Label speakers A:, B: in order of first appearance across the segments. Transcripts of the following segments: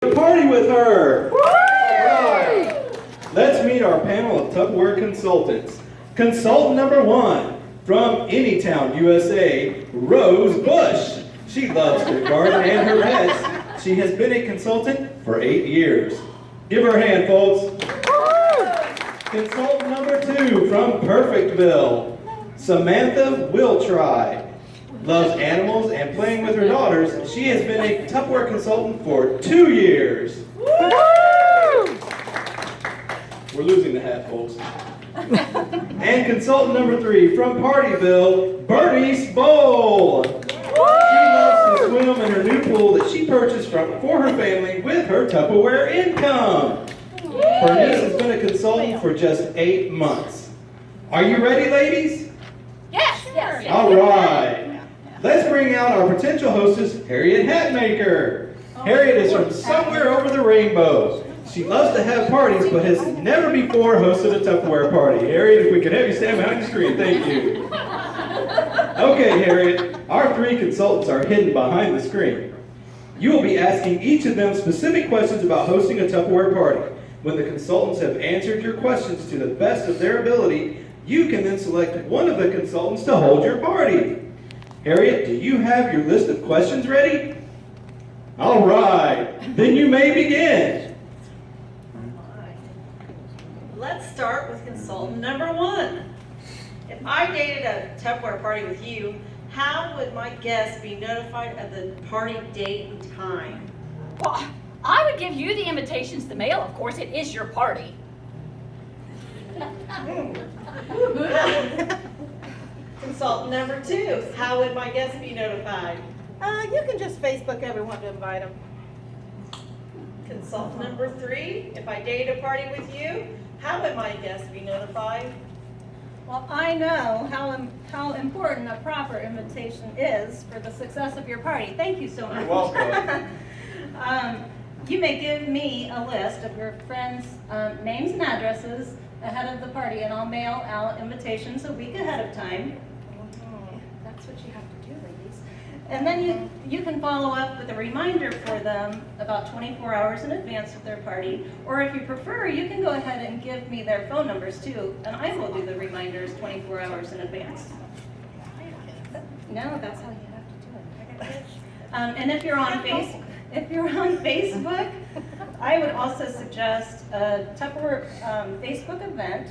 A: Party with her. All right. Let's meet our panel of Tupperware consultants. Consultant number 1 from Anytown, USA, Rose Bush. She loves to garden and her pets. She has been a consultant for 8 years. Give her a hand, folks. Consultant number 2 from Perfectville, Samantha Wiltry. Loves animals and playing with her daughters. She has been a Tupperware consultant for 2 years. We're losing the hat, folks. And consultant number 3 from Partyville, Bernice Bowl. She loves to swim in her new pool that she purchased for her family with her Tupperware income. Bernice has been a consultant for just 8 months. Are you ready, ladies?
B: Yes. Yes.
A: All right. Let's bring out our potential hostess, Harriet Hatmaker. Harriet is from somewhere over the rainbow. She loves to have parties, but has never before hosted a Tupperware party. Harriet, if we could have you stand behind the screen, thank you. Okay, Harriet, our 3 consultants are hidden behind the screen. You will be asking each of them specific questions about hosting a Tupperware party. When the consultants have answered your questions to the best of their ability, you can then select one of the consultants to hold your party. Harriet, do you have your list of questions ready? All right, then you may begin.
C: Let's start with consultant number 1. If I dated a Tupperware party with you, how would my guests be notified of the party date and time?
B: Well, I would give you the invitations to mail. Of course, it is your party.
C: Consultant number 2, how would my guests be notified?
D: You can just Facebook everyone to invite them.
C: Consultant number 3, if I dated a party with you, how would my guests be notified?
D: Well, I know how important a proper invitation is for the success of your party. Thank you so much.
A: You're welcome.
D: You may give me a list of your friends' names and addresses ahead of the party, and I'll mail out invitations a week ahead of time. That's what you have to do, ladies. And then you can follow up with a reminder for them about 24 hours in advance of their party. Or if you prefer, you can go ahead and give me their phone numbers too, and I will do the reminders 24 hours in advance. No, that's how you have to do it. And if you're on Facebook, I would also suggest a Tupperware Facebook event,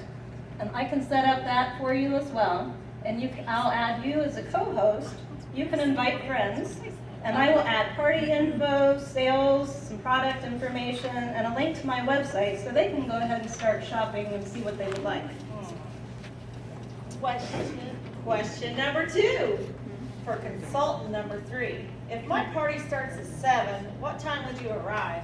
D: and I can set up that for you as well. And I'll add you as a co-host. You can invite friends, and I will add party info, sales, some product information, and a link to my website so they can go ahead and start shopping and see what they would like.
C: Question number 2, for consultant number 3. If my party starts at 7, what time would you arrive?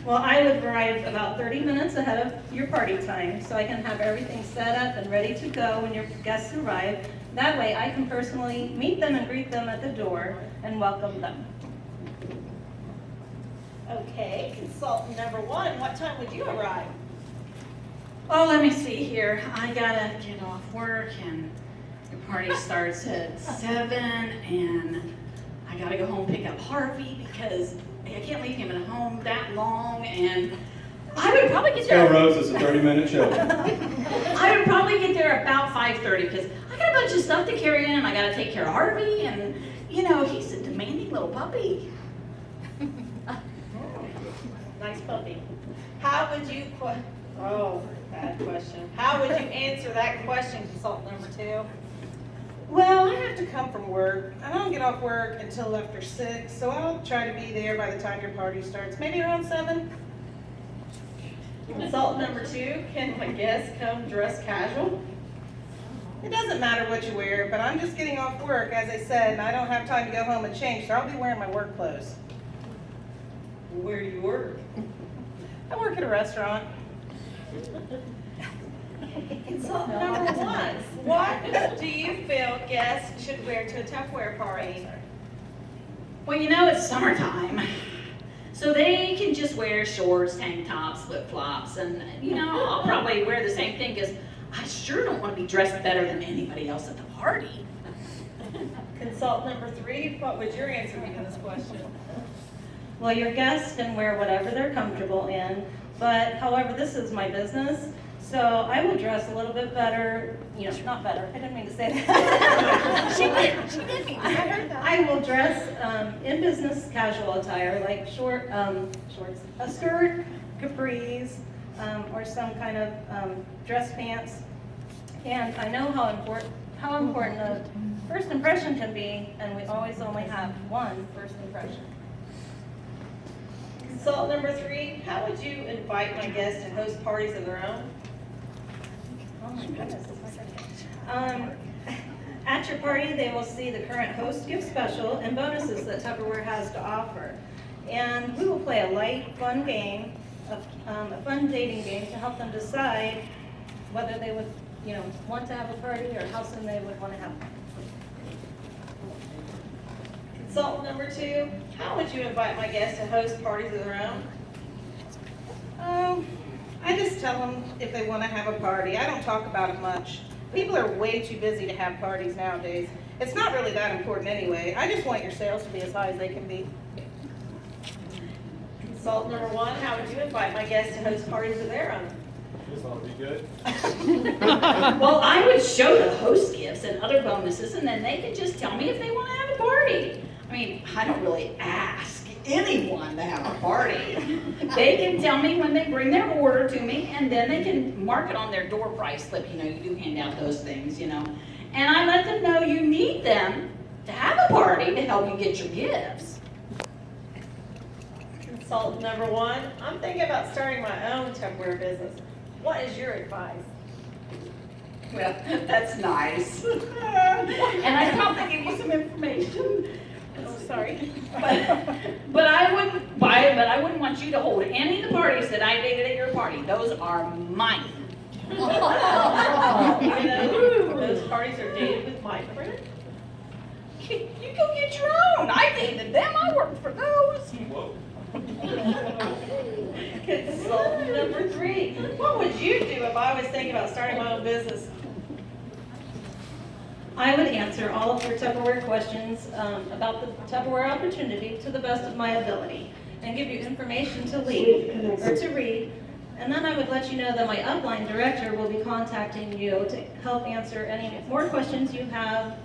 D: Well, I would arrive about 30 minutes ahead of your party time so I can have everything set up and ready to go when your guests arrive. That way I can personally meet them and greet them at the door and welcome them.
C: Okay, consultant number 1, what time would you arrive?
E: Oh, let me see here. I gotta get off work and the party starts at 7 and I gotta go home and pick up Harvey because I can't leave him at home that long, and I would probably get there.
A: Tell Rose it's a 30-minute show.
E: I would probably get there about 5:30 because I got a bunch of stuff to carry in and I gotta take care of Harvey, and you know, he's a demanding little puppy.
C: Nice puppy. How would you, bad question. How would you answer that question, consultant number 2?
F: Well, I have to come from work. I don't get off work until after 6, so I'll try to be there by the time your party starts, maybe around 7.
C: Consultant number 2, can my guests come dressed casual?
F: It doesn't matter what you wear, but I'm just getting off work, as I said, and I don't have time to go home and change, so I'll be wearing my work clothes.
C: Where do you work?
F: I work at a restaurant.
C: Consultant number 1, what do you feel guests should wear to a Tupperware party?
E: Well, you know, it's summertime, so they can just wear shorts, tank tops, flip-flops, and you know, I'll probably wear the same thing because I sure don't want to be dressed better than anybody else at the party.
C: Consultant number 3, what would your answer be to this question?
D: Well, your guests can wear whatever they're comfortable in, but however, this is my business, so I will dress a little bit better, not better, I didn't mean to say that.
B: She did mean that.
D: I will dress in business casual attire, like shorts, a skirt, capris, or some kind of dress pants. And I know how important a first impression can be, and we always only have one first impression.
C: Consultant number 3, how would you invite my guests to host parties of their own?
D: Oh my goodness, it's my second. At your party, they will see the current host gift special and bonuses that Tupperware has to offer. And we will play a light, fun game, a fun dating game to help them decide whether they would, want to have a party or how soon they would want to have one.
C: Consultant number 2, how would you invite my guests to host parties of their own?
F: I just tell them if they want to have a party. I don't talk about it much. People are way too busy to have parties nowadays. It's not really that important anyway. I just want your sales to be as high as they can be.
C: Consultant number 1, how would you invite my guests to host parties of their own?
A: This ought to be good.
B: Well, I would show the host gifts and other bonuses, and then they could just tell me if they want to have a party. I mean, I don't really ask anyone to have a party. They can tell me when they bring their order to me, and then they can mark it on their door price slip. You do hand out those things, And I let them know you need them to have a party to help you get your gifts.
C: Consultant number 1, I'm thinking about starting my own Tupperware business. What is your advice?
B: Well, that's nice. And I thought to give you some information.
C: Oh, sorry.
B: But I wouldn't want you to hold any of the parties that I dated at your party. Those are mine.
C: Even though those parties are dated with my friend?
B: You go get your own. I dated them. I worked for those.
C: Consultant number 3, what would you do if I was thinking about starting my own business?
D: I would answer all of your Tupperware questions about the Tupperware opportunity to the best of my ability and give you information to read, and then I would let you know that my upline director will be contacting you to help answer any more questions you have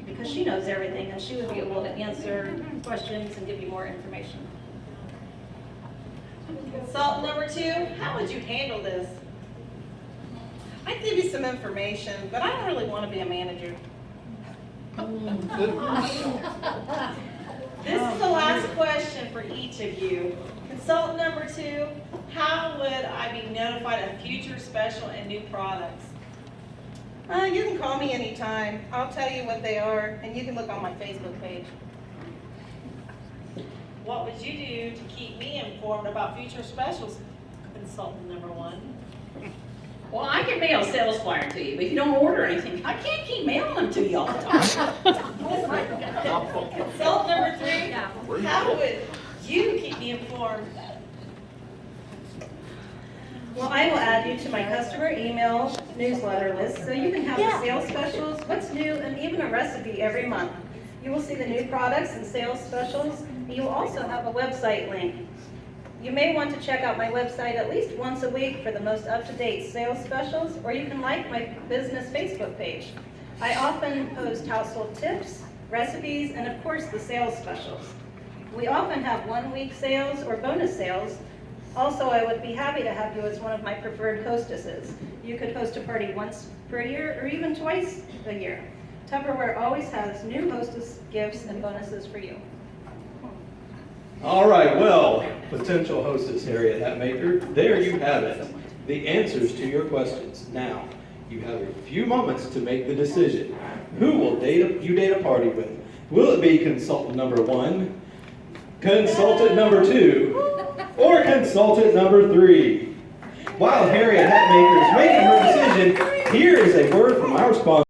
D: because she knows everything and she would be able to answer questions and give you more information.
C: Consultant number 2, how would you handle this?
F: I'd give you some information, but I don't really want to be a manager.
C: This is the last question for each of you. Consultant number 2, how would I be notified of future special and new products?
F: You can call me anytime. I'll tell you what they are, and you can look on my Facebook page.
C: What would you do to keep me informed about future specials? Consultant number 1.
B: Well, I can mail a sales flyer to you, but if you don't order anything, I can't keep mailing them to you all the time.
C: Consultant number 3, how would you keep me informed?
D: Well, I will add you to my customer email newsletter list so you can have the sales specials, what's new, and even a recipe every month. You will see the new products and sales specials. You will also have a website link. You may want to check out my website at least once a week for the most up-to-date sales specials, or you can like my business Facebook page. I often post household tips, recipes, and of course the sales specials. We often have one-week sales or bonus sales. Also, I would be happy to have you as one of my preferred hostesses. You could host a party once per year or even twice a year. Tupperware always has new hostess gifts and bonuses for you.
A: All right, well, potential hostess Harriet Hatmaker, there you have it. The answers to your questions. Now, you have a few moments to make the decision. Who will you date a party with? Will it be consultant number 1, consultant number 2, or consultant number 3? While Harriet Hatmaker is making her decision, here is a word from our sponsor.